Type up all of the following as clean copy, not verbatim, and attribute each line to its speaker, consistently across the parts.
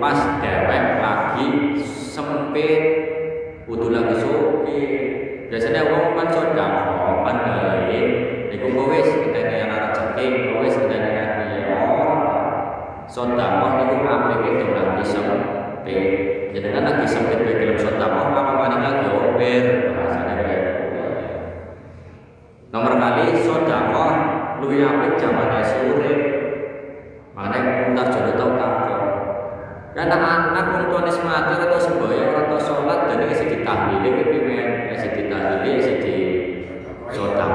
Speaker 1: pas dewek lagi sempit, kudu lagi suki. Biasanya wong kan sedekah kan bae, niku wis ketene ana rezeki, wis ketene lagi sedekah niku apik itu lagi sempit. Jadi kan lagi sempit bae gelem sedekah apa maning lagi oper bahasane kae. Nomor kali sedekah luwih apik jamane sore. Makane entar jodoh tau takon. Karena anak wong tuane semati atau sembahyang atau sholat dan iki ditahlile iki men, iki ditahlile iki di sedekah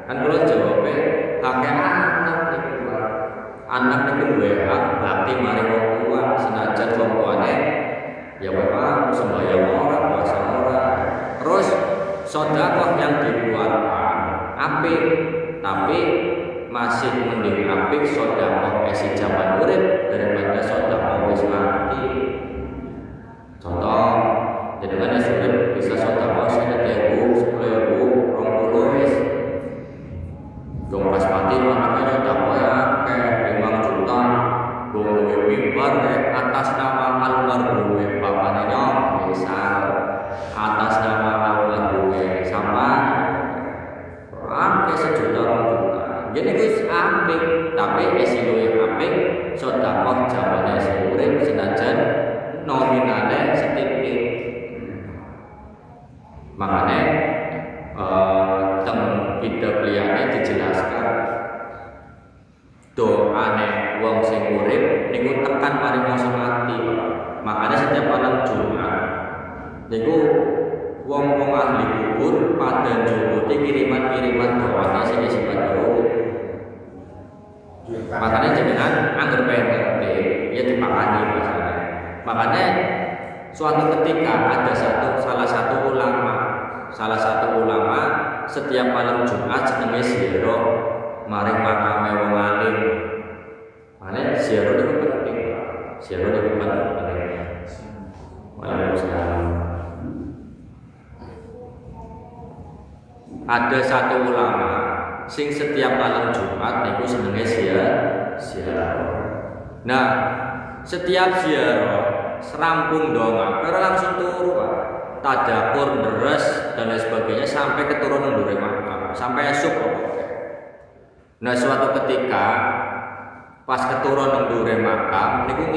Speaker 1: kan kula jawabe akeh anak niku. Anak niku duwe hak bakti maring wong tua senajan wong tuane ya memang sembahyang ora puasa ora. Terus sedekah yang dikeluarkan apik tapi masih mending apik sedekah esi jaman urip daripada sedekah wis mati. Contoh, jenengan sudah bisa sedekah 1.000, 10.000, 20 wis. Dong pas mati anaknya sedekah akeh 5 juta. Dong mimbar atas nama almarhum bapaknya nyok misal atas nama almarhum sama akeh 1 juta 2 juta. Jadi wis apik, tapi esi luwih apik sedekah jamane urip senajan nominale setitik. Makanya teng kitab liyane dijelaskan doane wong sing urip niku tekan mari masa mati. Makanya setiap malam Jumat niku wong-wong ahli kubur pada njuputi kiriman-kiriman doane sing sifat urip. Makanya jenengan angger pengen ngerti ya dipakani bahasane. Makanya suatu ketika ada salah satu ulama setiap malam Jumat senenge ziarah maring makame wong alim. Makanya ziarah itu penting. Ziarah itu penting. Waalaikumsalam. Ada satu ulama sing setiap malam Jumat niku senenge ziarah. Nah, setiap ziarah serampung donga, ora langsung turu, Pak. Tadakur, deres dan lain sebagainya sampai keturunan ndure makam, sampai esuk. Nah, suatu ketika pas keturunan ndure makam niku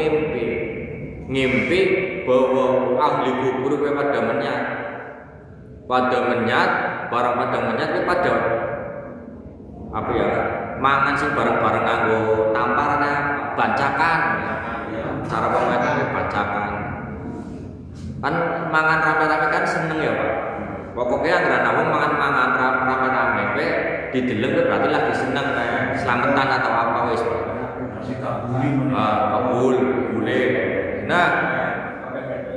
Speaker 1: ngimpi bahwa ahli kubur kuwi pada menyat, barang pada menyat kuwi pada apa ya, mangan sing bareng-bareng nganggo tamparane bancakan. Cara pemainnya bancakan. Kan mangan rame-rame kan seneng ya, Pak. Pokoknya anggere wong mangan rame-rame kowe dideleng berarti lagi seneng kae, slametan atau apa wis. Kabul, bule. Nah,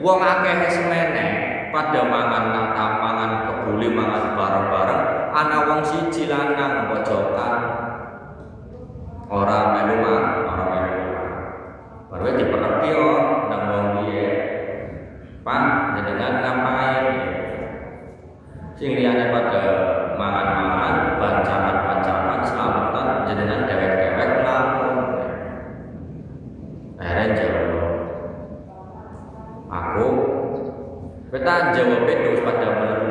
Speaker 1: wong akeh semene pada mangan kebuli mangan bareng-bareng. Ana wong siji lanang pojokan ora melu baru diperhati nang wong piye Pak jenengan ngapain sing liyane pada mangan bancakan selamatan jenengan dewek-dewek lamun akhirnya jawab aku kita jawab itu pada mlebu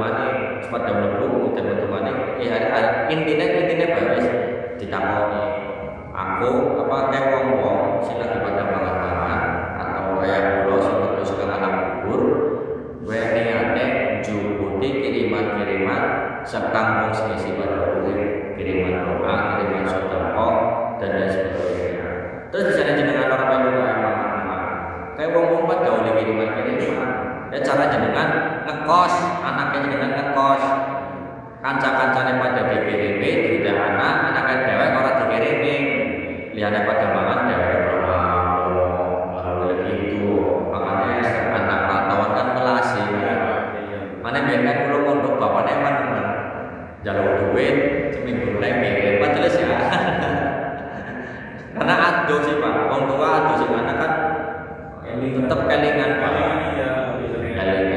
Speaker 1: intine bae ditakoni aku apa kayak wong sing lagi pada mangan atau kayak kula sing terus ke alam kubur kowe niate njuputi kiriman-kiriman sekampung sing isi pada urip kiriman doa kiriman sedekah dan lain sebagainya. Terus bisa jenengan ora perlu kayak wong pada oleh kiriman-kiriman ya cara jenengan ngekos anaknya jenengan ngekos kanca-kancane pada dikirimi duwe anak dewek ora dikirimi liyane pada mangan dewek itu makanya anak rantauan kan melasi mana biar kan kula mondok bapakne man jaluk duit seminggu lagi padahal ya karena aduh sih Pak wong tua aduh sih anak kan tetep kelingan Pak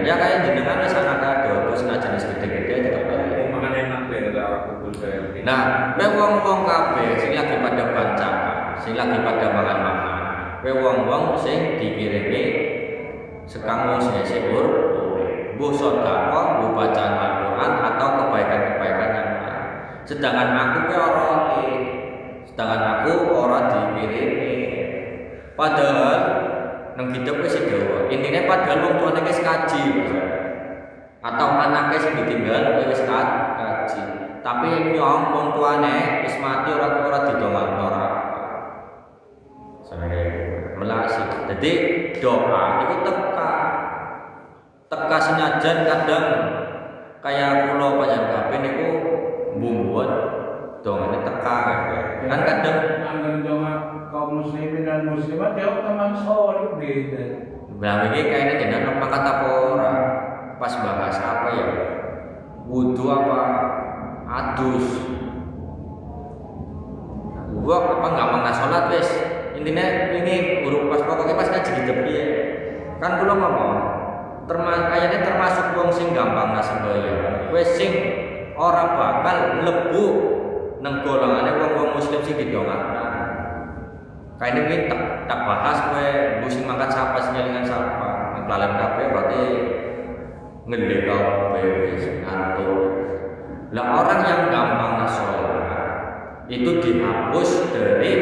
Speaker 1: ya kayak jenengan wis anak aduh terus senajan gede-gede tetep makan enak deh kalau kubur saya. Nah, wong-wong kabeh sing lagi pada bancakan, sing lagi pada mangan-mangan. kowe wong-wong sing dikirimi sekang wong sing sibur mbuh sedekah, mbuh bacaan Al-Qur'an atau kebaikan-kebaikan yang lain. Sedangkan aku ora dikirimi. Padahal nang hidup wis dawa. Intine padahal wong tuane wis kaji. Atau anaknya sing ditinggal wis kaji. Tapi nyong wong tuane wis mati ora didongakno ora. Sampai melasi. Jadi doa itu teka senajan kadang kayak kula panjenengan kabeh niku mbumbun dongane teka kan kadang
Speaker 2: anggen donga kaum muslimin dan muslimat ya teman solid gitu.
Speaker 1: Nah iki kayaknya jenengan apa kata ora pas bahas apa ya wudu apa adus gua apa nggak mau sholat wis intinya ini guru pas pokoknya pas ngaji hidup ya kan kula ngomong kayaknya termasuk wong sing gampang sembahyang wis sing ora bakal mlebu nang golongane wong-wong muslim sing didongakno kayaknya iki tak bahas kowe sing mangkat sapa sing ngelingan sapa nglalan kabeh berarti ngedek kabeh wis ngantuk. Lah orang yang gampang sholat itu dihapus dari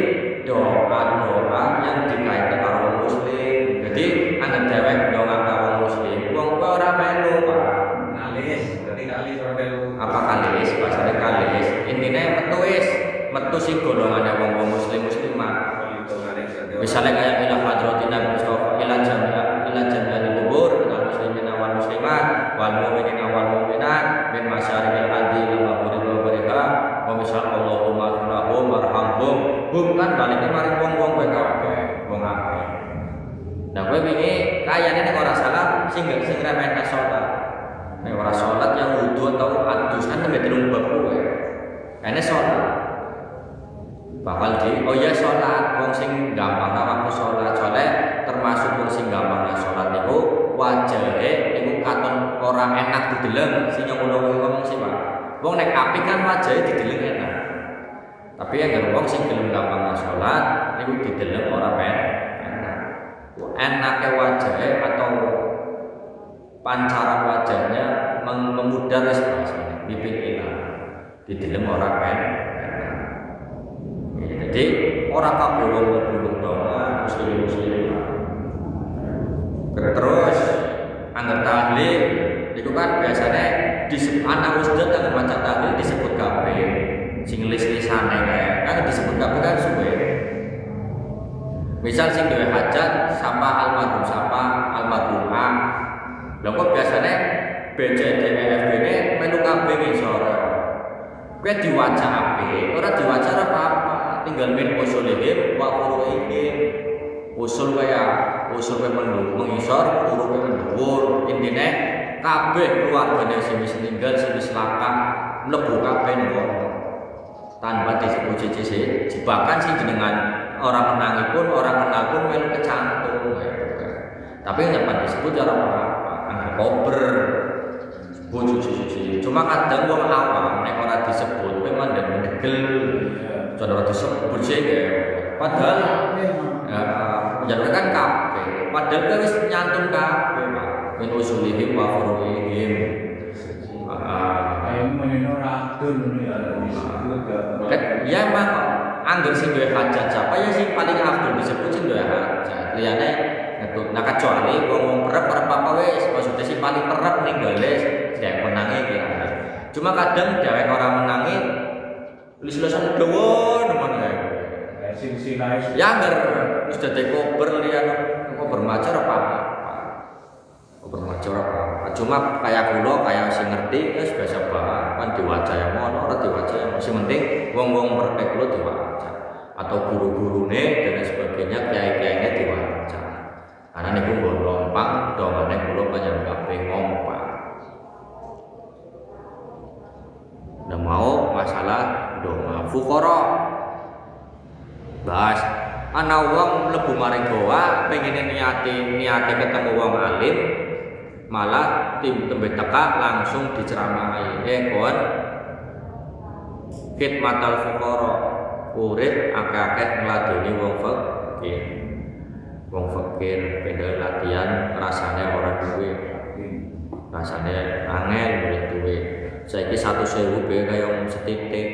Speaker 1: doa-doa yang dikaitkan karo muslim. Jadi anak dewek doa karo muslim, wong kowe ora melu, Pak.
Speaker 2: Kalis, berarti kalis ora melu.
Speaker 1: Apa kalis? Bahasane kalis. Intine metu sing golongane wong muslimah. Misalnya kayak ila hadratina Mustafa ila jami'al kubur minal muslimin wal muslimat wal mu'minin wal mu'minat min masyariqil ardi ila maghrib wa barika wa misal Allahumma lahum warhamhum kan baliknya mari wong-wong kowe kabeh wong akeh. Nah kowe wingi kayane nek ora salah sing remehna salat. Nek ora salat yang wudu atau adus kan nembe telung bab kowe. Kayane salat bakal sholat wong sing gampang waktu sholat soalnya termasuk wong sing gampang sholat niku wajahe niku katon ora enak dideleng sing ngomong sih Pak. Wong nek apik kan wajahe dideleng enak. Tapi yang wong sing gelem gampang sholat niku dideleng ora enak. Enake wajahe atau pancaran wajahnya memudar bahasane bibit ilang dideleng ora enak. Jadi orang kabeh wong bulung doa muslim. Terus angger tahlil itu kan biasanya disebut anak ustaz yang maca tahlil disebut kabeh sing lis-lisane kae kan disebut kabeh kan suwe. Misal sing duwe hajat sama almarhum A. Lha kok biasanya BCDEFG ne melu kabeh ngisor. Kowe diwaca apik, ora diwaca apa-apa. Tinggal min usulihim wa furu'ihim. Usul mengisor, furu' mendhuwur. Intine kabeh keluargane sing wis ninggal sing wis lakang mlebu kabeh ngono. Tanpa disebut CCC, jebakan sing jenengan orang menangipun, orang kenal pun melu kecantum. Tapi nyaman disebut ora apa-apa, anggar kober. Suci. Cuma kadang wong awam nek ora disebut kowe mandeg ndegel. Saudara disebut sih ya. Padahal ya kan kabeh. Padahal kan wis nyantun kabeh, Pak. Min usulihim wa furu'ihim.
Speaker 2: Ayo menino radun ya disebut.
Speaker 1: Ya emang angger sing duwe hajat siapa ya sing paling afdol disebut sing duwe hajat. Liyane ngetut. Nah kecuali wong perep apa wis maksudnya sing paling perep ninggale sing menangi iki. Cuma kadang dhewek ora menangi lis-lisan dawa nemen kae.
Speaker 2: Sing sinais.
Speaker 1: Ya angger wis dadi kober liyan kober macar apa? Kober macar apa? Cuma kayak kula kayak sing ngerti wis biasa bae kan diwaca yang ngono ora diwaca yang sing penting wong-wong praktek kula diwaca atau guru-gurune dan sebagainya kiai-kiainya diwaca. Karena niku mbok lompang dongane kula panjenengan kabeh ngompak. Udah mau masalah doa fuqara. Bahas ana wong mlebu maring goa pengen niate ketemu wong alim malah tembe teka langsung diceramahi kon khidmatal fuqara urip akeh-akeh ngladeni wong fakir. wong fakir beda latihan rasanya orang duwe rasanya angel boleh duwe saiki 100.000 be kaya wong setitik